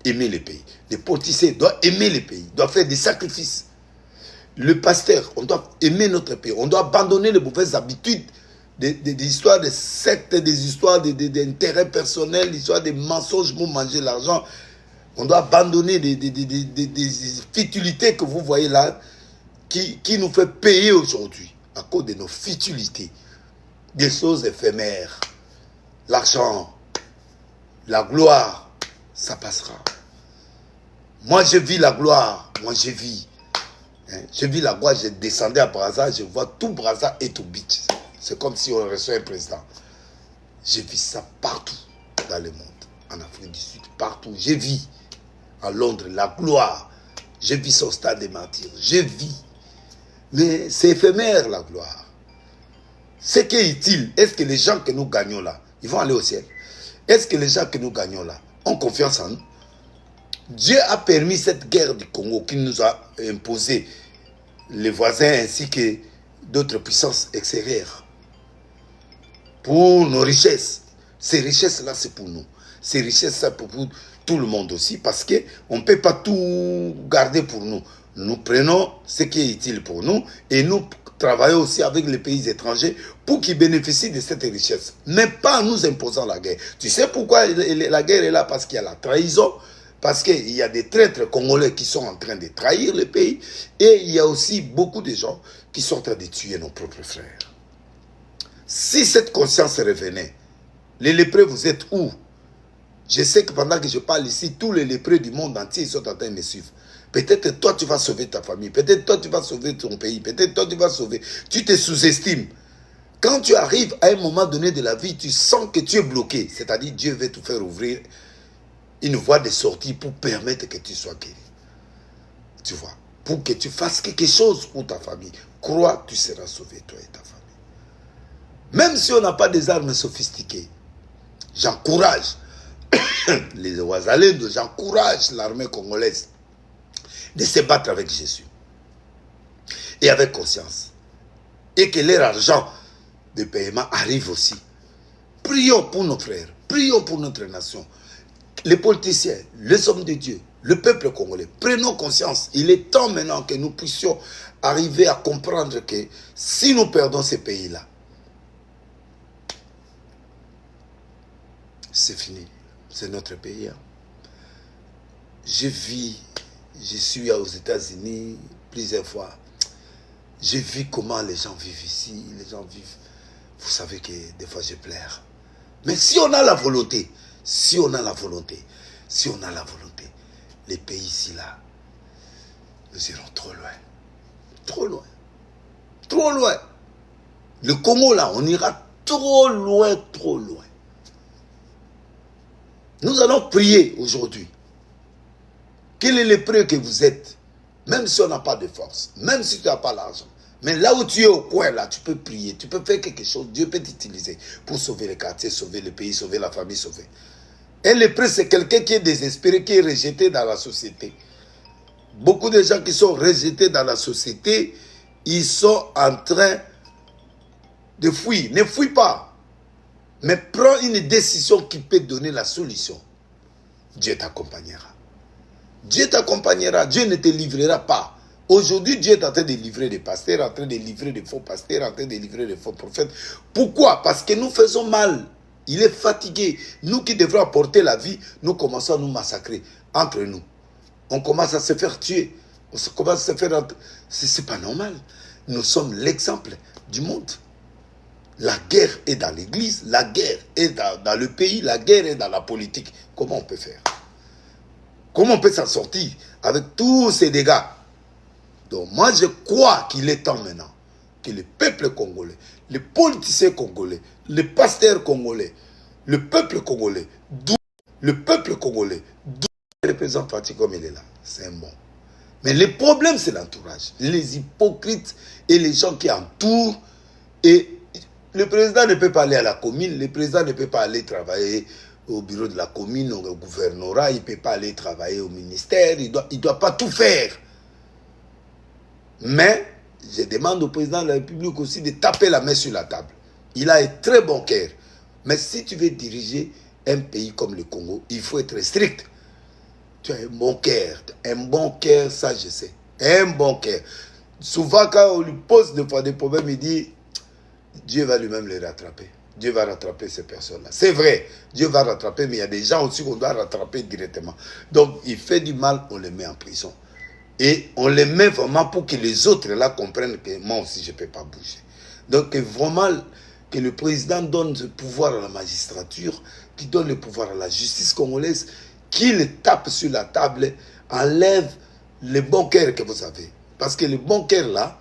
aimer le pays. Les politiciens doivent aimer le pays, doivent faire des sacrifices. Le pasteur, on doit aimer notre pays, on doit abandonner les mauvaises habitudes, des histoires de sectes, des histoires d'intérêts personnels, des histoires de mensonges pour manger l'argent. On doit abandonner des futilités que vous voyez là, qui nous fait payer aujourd'hui à cause de nos futilités, des choses éphémères. L'argent, la gloire, ça passera. Moi, je vis la gloire. Moi, je vis. Je vis la gloire. Je descendais à Brazza, je vois tout Brazza et tout Beach. C'est comme si on reçoit un président. Je vis ça partout dans le monde. En Afrique du Sud, partout. Je vis. À Londres, la gloire. Je vis son stade de martyrs. Je vis. Mais c'est éphémère, la gloire. Ce qui est utile, est-ce que les gens que nous gagnons là, ils vont aller au ciel? Est-ce que les gens que nous gagnons là ont confiance en nous? Dieu a permis cette guerre du Congo qui nous a imposé les voisins ainsi que d'autres puissances extérieures. Pour nos richesses. Ces richesses-là, c'est pour nous. Ces richesses-là, pour tout le monde aussi, parce qu'on ne peut pas tout garder pour nous. Nous prenons ce qui est utile pour nous et nous travaillons aussi avec les pays étrangers pour qu'ils bénéficient de cette richesse. Mais pas en nous imposant la guerre. Tu sais pourquoi la guerre est là? Parce qu'il y a la trahison, parce qu'il y a des traîtres congolais qui sont en train de trahir le pays et il y a aussi beaucoup de gens qui sont en train de tuer nos propres frères. Si cette conscience revenait, les lépreux, vous êtes où? Je sais que pendant que je parle ici, tous les lépreux du monde entier sont en train de me suivre. Peut-être toi, tu vas sauver ta famille. Peut-être toi, tu vas sauver ton pays. Peut-être toi, tu vas sauver. Tu te sous-estimes. Quand tu arrives à un moment donné de la vie, tu sens que tu es bloqué. C'est-à-dire Dieu veut te faire ouvrir une voie de sortie pour permettre que tu sois guéri. Tu vois. Pour que tu fasses quelque chose pour ta famille. Crois, tu seras sauvé, toi et ta famille. Même si on n'a pas des armes sophistiquées, j'encourage les Ouazalendo, j'encourage l'armée congolaise de se battre avec Jésus et avec conscience et que leur argent de paiement arrive aussi. Prions pour nos frères, prions pour notre nation, les politiciens, les hommes de Dieu, le peuple congolais. Prenons conscience, il est temps maintenant que nous puissions arriver à comprendre que si nous perdons ces pays-là, c'est fini. C'est notre pays. Hein. Je suis aux États-Unis plusieurs fois. J'ai vu comment les gens vivent ici. Les gens vivent. Vous savez que des fois je pleure. Mais si on a la volonté, les pays ici là, nous irons trop loin. Trop loin. Trop loin. Le Congo là, on ira trop loin, trop loin. Nous allons prier aujourd'hui. Quel est le prix que vous êtes? Même si on n'a pas de force, même si tu n'as pas l'argent. Mais là où tu es au coin, là, tu peux prier, tu peux faire quelque chose. Dieu peut t'utiliser pour sauver le quartier, sauver le pays, sauver la famille, sauver. Et le prix, c'est quelqu'un qui est désespéré, qui est rejeté dans la société. Beaucoup de gens qui sont rejetés dans la société, ils sont en train de fuir. Ne fuis pas. Mais prends une décision qui peut donner la solution. Dieu t'accompagnera. Dieu t'accompagnera. Dieu ne te livrera pas. Aujourd'hui, Dieu est en train de livrer des pasteurs, en train de livrer des faux pasteurs, en train de livrer des faux prophètes. Pourquoi? Parce que nous faisons mal. Il est fatigué. Nous qui devrons apporter la vie, nous commençons à nous massacrer entre nous. On commence à se faire tuer. On commence à se faire... C'est pas normal. Nous sommes l'exemple du monde. La guerre est dans l'église, la guerre est dans le pays, la guerre est dans la politique. Comment on peut faire? Comment on peut s'en sortir avec tous ces dégâts? Donc moi je crois qu'il est temps maintenant que le peuple congolais, les politiciens congolais, les pasteurs congolais, le peuple congolais, d'où le président Fatih comme il est là, c'est un bon. Mais le problème c'est l'entourage, les hypocrites et les gens qui entourent. Et le président ne peut pas aller à la commune, le président ne peut pas aller travailler au bureau de la commune, au gouvernorat, il ne peut pas aller travailler au ministère, il doit pas tout faire. Mais je demande au président de la République aussi de taper la main sur la table. Il a un très bon cœur. Mais si tu veux diriger un pays comme le Congo, il faut être strict. Tu as un bon cœur. Un bon cœur, ça je sais. Un bon cœur. Souvent quand on lui pose des fois des problèmes, il dit, Dieu va lui-même les rattraper. Dieu va rattraper ces personnes-là. C'est vrai, Dieu va rattraper, mais il y a des gens aussi qu'on doit rattraper directement. Donc, il fait du mal, on les met en prison. Et on les met vraiment pour que les autres là comprennent que moi aussi, je ne peux pas bouger. Donc, vraiment, que le président donne ce pouvoir à la magistrature, qu'il donne le pouvoir à la justice congolaise, qu'il tape sur la table, enlève le bon cœur que vous avez. Parce que le bon cœur là,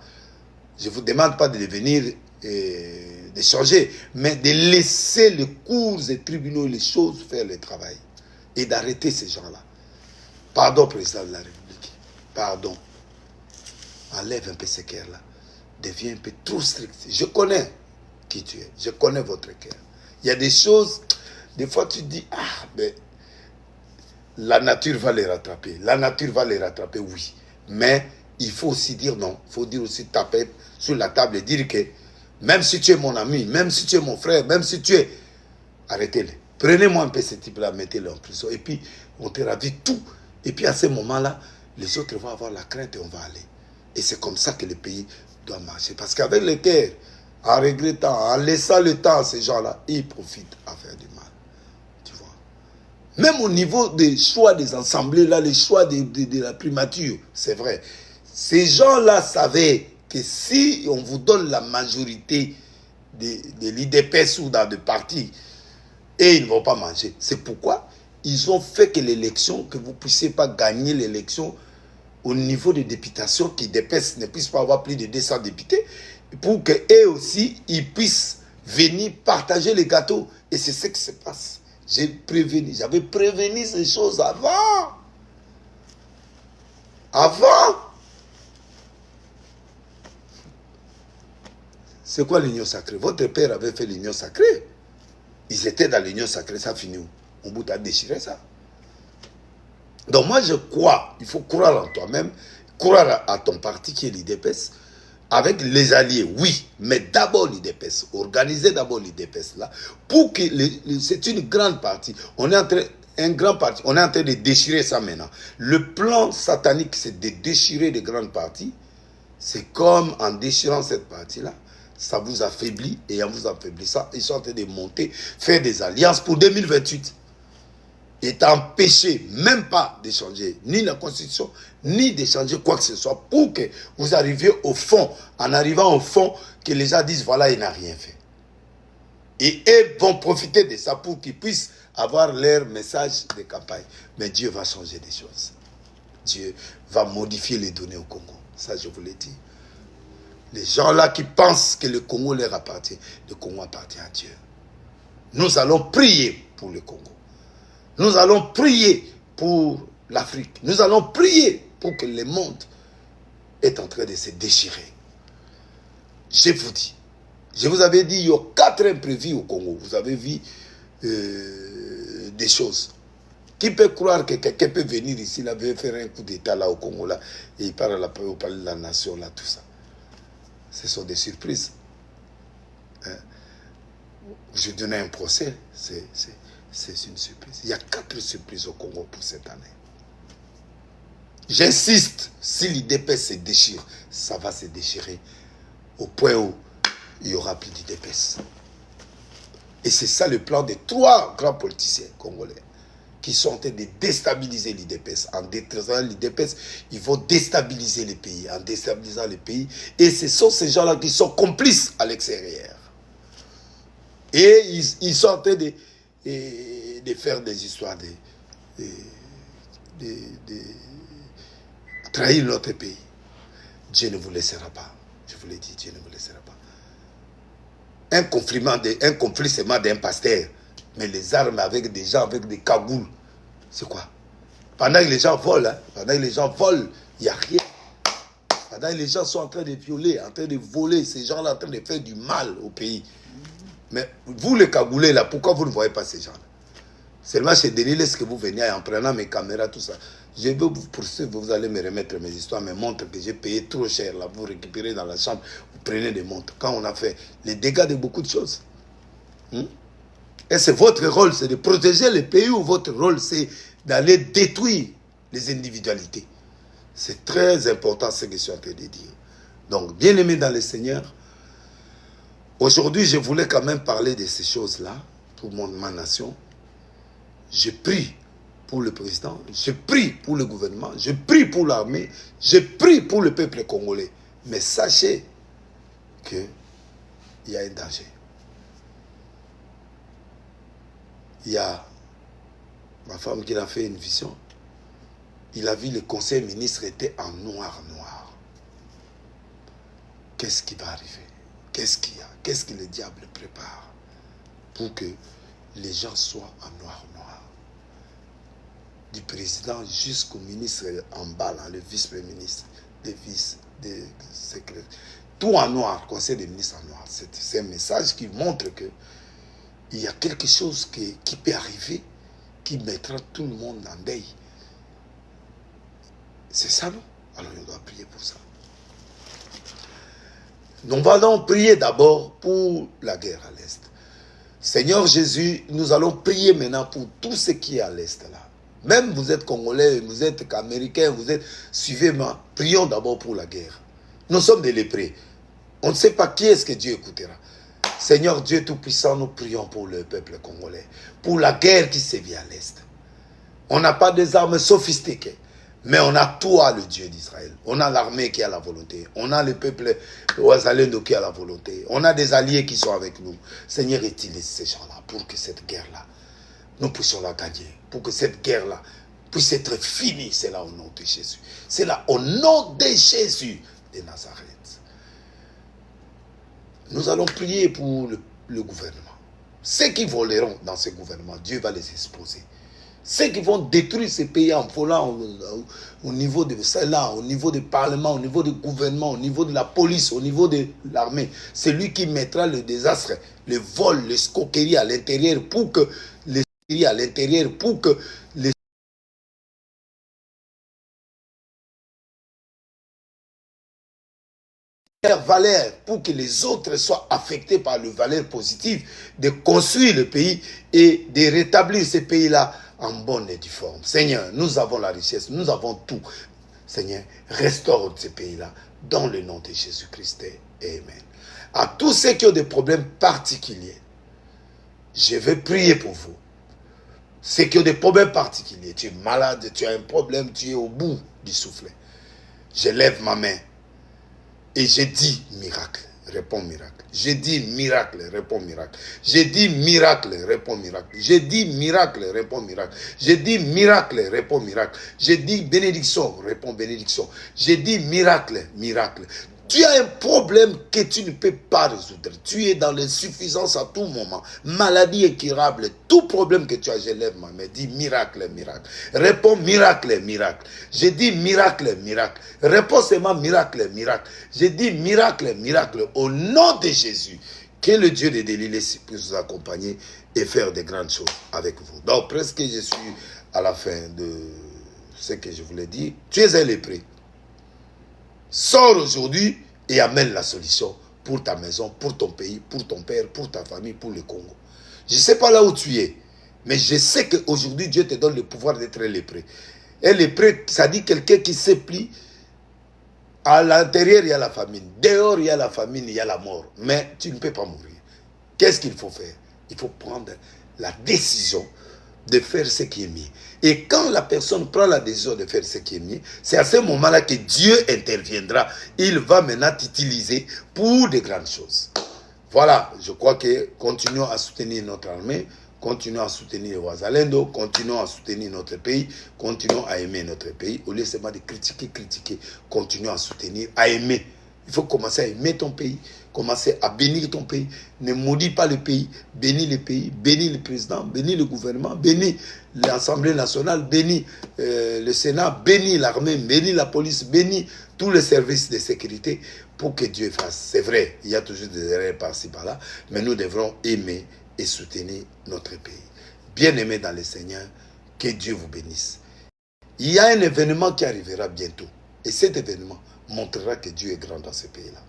je ne vous demande pas de devenir... de changer, mais de laisser les cours et tribunaux et les choses faire le travail et d'arrêter ces gens-là. Pardon, président de la République. Pardon. Enlève un peu ce cœur-là. Deviens un peu trop strict. Je connais qui tu es. Je connais votre cœur. Il y a des choses, des fois tu te dis, ah, mais la nature va les rattraper. La nature va les rattraper, oui. Mais il faut aussi dire non. Il faut dire aussi taper sur la table et dire que même si tu es mon ami, même si tu es mon frère, même si tu es... Arrêtez-le. Prenez-moi un peu ce type-là, mettez-le en prison. Et puis, on te ravit tout. Et puis, à ce moment-là, les autres vont avoir la crainte et on va aller. Et c'est comme ça que le pays doit marcher. Parce qu'avec les terres, en regrettant, en laissant le temps à ces gens-là, ils profitent à faire du mal. Tu vois. Même au niveau des choix des assemblées, là, les choix de la primature, c'est vrai. Ces gens-là savaient que si on vous donne la majorité de l'IDPS ou dans des partis, et ils ne vont pas manger. C'est pourquoi ils ont fait que l'élection, que vous ne puissiez pas gagner l'élection au niveau de députation, qui l'IDPS ne puisse pas avoir plus de 200 députés, pour qu'eux aussi, ils puissent venir partager les gâteaux. Et c'est ce qui se passe. J'avais prévenu ces choses avant. C'est quoi l'union sacrée? Votre père avait fait l'union sacrée. Ils étaient dans l'union sacrée, ça finit où? On bout à déchirer ça. Donc moi je crois, il faut croire en toi-même, croire à ton parti qui est l'IDPS, avec les alliés, oui, mais d'abord l'IDPS, organiser d'abord l'IDPS là, pour que c'est une grande partie. On est en train de déchirer ça maintenant. Le plan satanique, c'est de déchirer les grandes parties. C'est comme en déchirant cette partie-là, ça vous affaiblit, et en vous affaiblissant, ils sont en train de monter, faire des alliances pour 2028. Et t'empêcher même pas de changer ni la constitution, ni de changer quoi que ce soit, pour que vous arriviez au fond, en arrivant au fond, que les gens disent, voilà, il n'a rien fait. Et eux vont profiter de ça pour qu'ils puissent avoir leur message de campagne. Mais Dieu va changer des choses. Dieu va modifier les données au Congo. Ça, je vous l'ai dit. Les gens là qui pensent que le Congo leur appartient, le Congo appartient à Dieu. Nous allons prier pour le Congo. Nous allons prier pour l'Afrique. Nous allons prier pour que le monde est en train de se déchirer. Je vous dis, je vous avais dit, il y a 4 imprévus au Congo. Vous avez vu des choses. Qui peut croire que quelqu'un peut venir ici, là, veut faire un coup d'État là au Congo, là, et il part au palais de la nation, là, tout ça. Ce sont des surprises. Hein? Je donnais un procès, c'est une surprise. Il y a 4 surprises au Congo pour cette année. J'insiste, si l'IDPS se déchire, ça va se déchirer au point où il n'y aura plus d'IDPS. Et c'est ça le plan des 3 grands politiciens congolais qui sont en train de déstabiliser l'IDPS. En détruisant l'IDPS, ils vont déstabiliser les pays. En déstabilisant les pays. Et ce sont ces gens-là qui sont complices à l'extérieur. Et ils sont en train de faire des histoires, de trahir notre pays. Dieu ne vous laissera pas. Je vous l'ai dit, Dieu ne vous laissera pas. Un conflit d'un pasteur. Mais les armes avec des gens, avec des cagoules, c'est quoi? Pendant que les gens volent, hein, pendant que les gens volent, il n'y a rien. Pendant que les gens sont en train de violer, en train de voler, ces gens-là en train de faire du mal au pays. Mais vous, les cagoulés, là, pourquoi vous ne voyez pas ces gens-là? Seulement chez Denis, est-ce que vous venez en prenant mes caméras, tout ça? Je vais vous poursuivre, vous allez me remettre mes histoires, mes montres que j'ai payées trop cher, là, vous récupérez dans la chambre, vous prenez des montres. Quand on a fait les dégâts de beaucoup de choses. Et c'est votre rôle, c'est de protéger le pays, ou votre rôle, c'est d'aller détruire les individualités. C'est très important ce que je suis en train de dire. Donc, bien aimé dans le Seigneur, aujourd'hui, je voulais quand même parler de ces choses-là pour ma nation. Je prie pour le président, je prie pour le gouvernement, je prie pour l'armée, je prie pour le peuple congolais. Mais sachez qu'il y a un danger. Il y a ma femme qui a fait une vision. Il a vu le conseil ministre était en noir. Qu'est-ce qui va arriver? Qu'est-ce qu'il y a? Qu'est-ce que le diable prépare pour que les gens soient en noir? Du président jusqu'au ministre en bas, là, le vice-premier ministre, des secrétaires. Tout en noir, conseil des ministres en noir. C'est un message qui montre que il y a quelque chose qui peut arriver, qui mettra tout le monde en deuil. C'est ça, non? Alors on doit prier pour ça. Nous allons prier d'abord pour la guerre à l'Est. Seigneur Jésus, nous allons prier maintenant pour tout ce qui est à l'Est là. Même vous êtes Congolais, vous êtes Américains, suivez-moi. Prions d'abord pour la guerre. Nous sommes des léprés. On ne sait pas qui est-ce que Dieu écoutera. Seigneur Dieu Tout-Puissant, nous prions pour le peuple congolais, pour la guerre qui sévit à l'Est. On n'a pas des armes sophistiquées, mais on a toi, le Dieu d'Israël. On a l'armée qui a la volonté. On a le peuple Ouazalendo qui a la volonté. On a des alliés qui sont avec nous. Seigneur, utilise ces gens-là pour que cette guerre-là, nous puissions la gagner. Pour que cette guerre-là puisse être finie. C'est là au nom de Jésus. C'est là au nom de Jésus de Nazareth. Nous allons prier pour le gouvernement. Ceux qui voleront dans ce gouvernement, Dieu va les exposer. Ceux qui vont détruire ces pays en volant au niveau de celle-là, au niveau du Parlement, au niveau du gouvernement, au niveau de la police, au niveau de l'armée, c'est lui qui mettra le désastre, le vol, les escroqueries à l'intérieur pour que les valeurs, pour que les autres soient affectés par le valeur positive, de construire le pays et de rétablir ces pays-là en bonne et due forme. Seigneur, nous avons la richesse, nous avons tout. Seigneur, restaure ces pays-là dans le nom de Jésus-Christ Amen. À tous ceux qui ont des problèmes particuliers, je vais prier pour vous. Ceux qui ont des problèmes particuliers, tu es malade, tu as un problème, tu es au bout du souffle. Je lève ma main et je dis miracle, réponds miracle. Je dis miracle, réponds miracle. Je dis miracle, réponds miracle. Je dis miracle, réponds miracle. Je dis miracle, réponds miracle. Je dis bénédiction, réponds bénédiction. Je dis miracle, miracle. Tu as un problème que tu ne peux pas résoudre. Tu es dans l'insuffisance à tout moment. Maladie incurable. Tout problème que tu as, je lève ma main. Dis miracle, miracle. Réponds miracle, miracle. Je dis miracle, miracle. Réponds seulement miracle, miracle. Je dis miracle, miracle. Au nom de Jésus. Que le Dieu de Galilée puisse vous accompagner et faire de grandes choses avec vous. Donc presque je suis à la fin de ce que je voulais dire. Tu es un lépreux. Sors aujourd'hui et amène la solution pour ta maison, pour ton pays, pour ton père, pour ta famille, pour le Congo. Je ne sais pas là où tu es, mais je sais qu'aujourd'hui, Dieu te donne le pouvoir d'être lépreux. Et lépreux, ça dit quelqu'un qui se plie. À l'intérieur, il y a la famine. Dehors, il y a la famine, il y a la mort. Mais tu ne peux pas mourir. Qu'est-ce qu'il faut faire? Il faut prendre la décision de faire ce qui est mieux. Et quand la personne prend la décision de faire ce qui est mieux, c'est à ce moment-là que Dieu interviendra. Il va maintenant t'utiliser pour de grandes choses. Voilà, je crois que continuons à soutenir notre armée, continuons à soutenir les Ouazalendo, continuons à soutenir notre pays, continuons à aimer notre pays. Au lieu seulement de critiquer, continuons à soutenir, à aimer. Il faut commencer à aimer ton pays, commencer à bénir ton pays. Ne maudis pas le pays, bénis le pays, bénis le président, bénis le gouvernement, bénis l'Assemblée nationale, bénis le Sénat, bénis l'armée, bénis la police, bénis tous les services de sécurité pour que Dieu fasse. C'est vrai, il y a toujours des erreurs par-ci, par-là, mais nous devrons aimer et soutenir notre pays. Bien-aimés dans le Seigneur, que Dieu vous bénisse. Il y a un événement qui arrivera bientôt. Et cet événement montrera que Dieu est grand dans ce pays-là.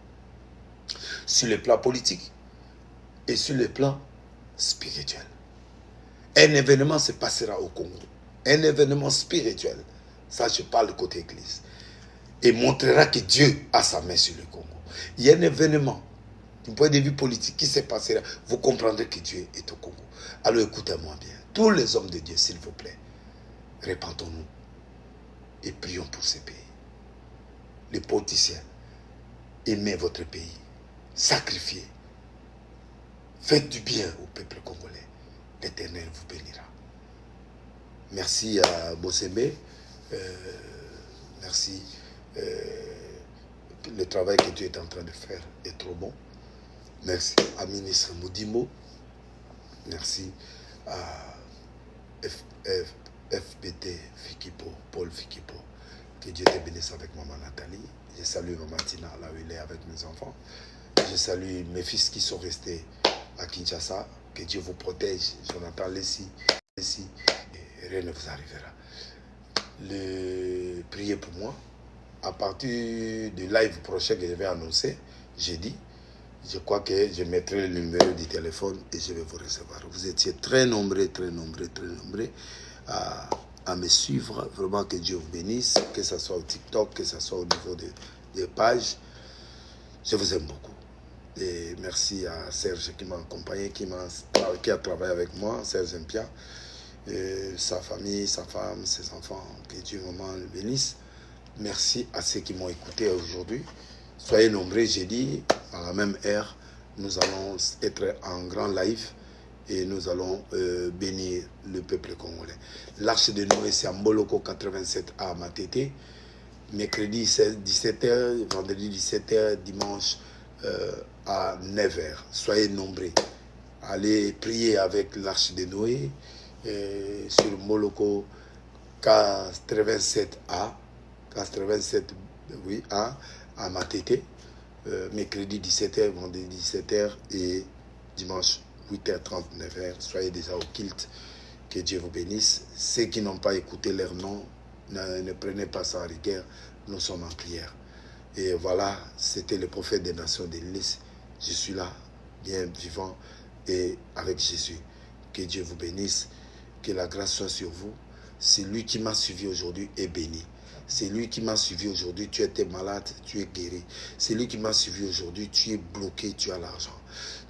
Sur le plan politique et sur le plan spirituel. Un événement se passera au Congo. Un événement spirituel. Ça, je parle côté église. Et montrera que Dieu a sa main sur le Congo. Il y a un événement, du point de vue politique, qui se passera. Vous comprendrez que Dieu est au Congo. Alors écoutez-moi bien. Tous les hommes de Dieu, s'il vous plaît, répentons-nous et prions pour ce pays. Les politiciens, aimez votre pays. Sacrifiez. Faites du bien au peuple congolais. L'Éternel vous bénira. Merci à Bossembe. Merci. Le travail que tu es en train de faire est trop bon. Merci à ministre Moudimbo. Merci à FBT Fikipo, Paul Fikipo. Que Dieu te bénisse avec maman Nathalie. Je salue maman Tina là où il est avec mes enfants. Je salue mes fils qui sont restés à Kinshasa. Que Dieu vous protège. Jonathan Lessi. Et rien ne vous arrivera. Priez pour moi. À partir du live prochain que je vais annoncer, jeudi, je crois que je mettrai le numéro du téléphone et je vais vous recevoir. Vous étiez très nombreux à me suivre. Vraiment que Dieu vous bénisse, que ce soit au TikTok, que ce soit au niveau des pages. Je vous aime beaucoup. Et merci à Serge qui m'a accompagné, qui a travaillé avec moi, Serge Impia, sa famille, sa femme, ses enfants. Que Dieu vraiment le bénisse. Merci à ceux qui m'ont écouté aujourd'hui. Soyez nombreux jeudi, à la même heure. Nous allons être en grand live et nous allons bénir le peuple congolais. L'Arche de Noé, c'est à Mboloko 87 à Matete. Mercredi 17h, vendredi 17h, dimanche à 9h. Soyez nombreux. Allez prier avec l'Arche de Noé sur Mboloko 87A. 87, oui, à Matete, mercredi 17h, vendredi 17h et dimanche 8h30, 9h. Soyez déjà au culte. Que Dieu vous bénisse. Ceux qui n'ont pas écouté leur nom, ne prenez pas ça en rigueur. Nous sommes en prière. Et voilà, c'était le prophète des nations de l'Église. Je suis là, bien vivant et avec Jésus. Que Dieu vous bénisse. Que la grâce soit sur vous. C'est lui qui m'a suivi aujourd'hui est béni. C'est lui qui m'a suivi aujourd'hui, tu étais malade, tu es guéri. C'est lui qui m'a suivi aujourd'hui, tu es bloqué, tu as l'argent.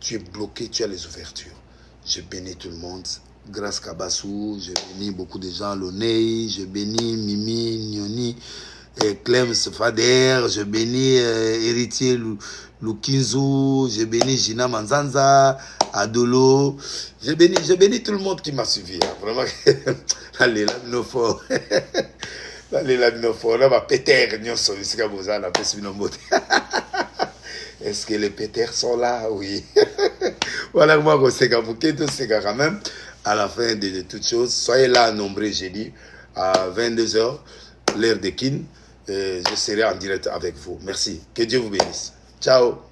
Tu es bloqué, tu as les ouvertures. Je bénis tout le monde. Grâce Kabassou, je bénis beaucoup de gens, Lonei, je bénis Mimi, Nioni, Clem Fader, je bénis Héritier Lukinzu, je bénis Gina Manzanza, Adolo, je bénis tout le monde qui m'a suivi. Hein. Vraiment, allez, là, nos forts. Allez, là, nos forts. Là, Peter, est-ce que les Peters sont là? Oui. Voilà, moi, je sais quand même. À la fin de toutes choses, soyez là nombreux jeudi à 22h, l'heure de Kin. Je serai en direct avec vous. Merci. Que Dieu vous bénisse. Ciao.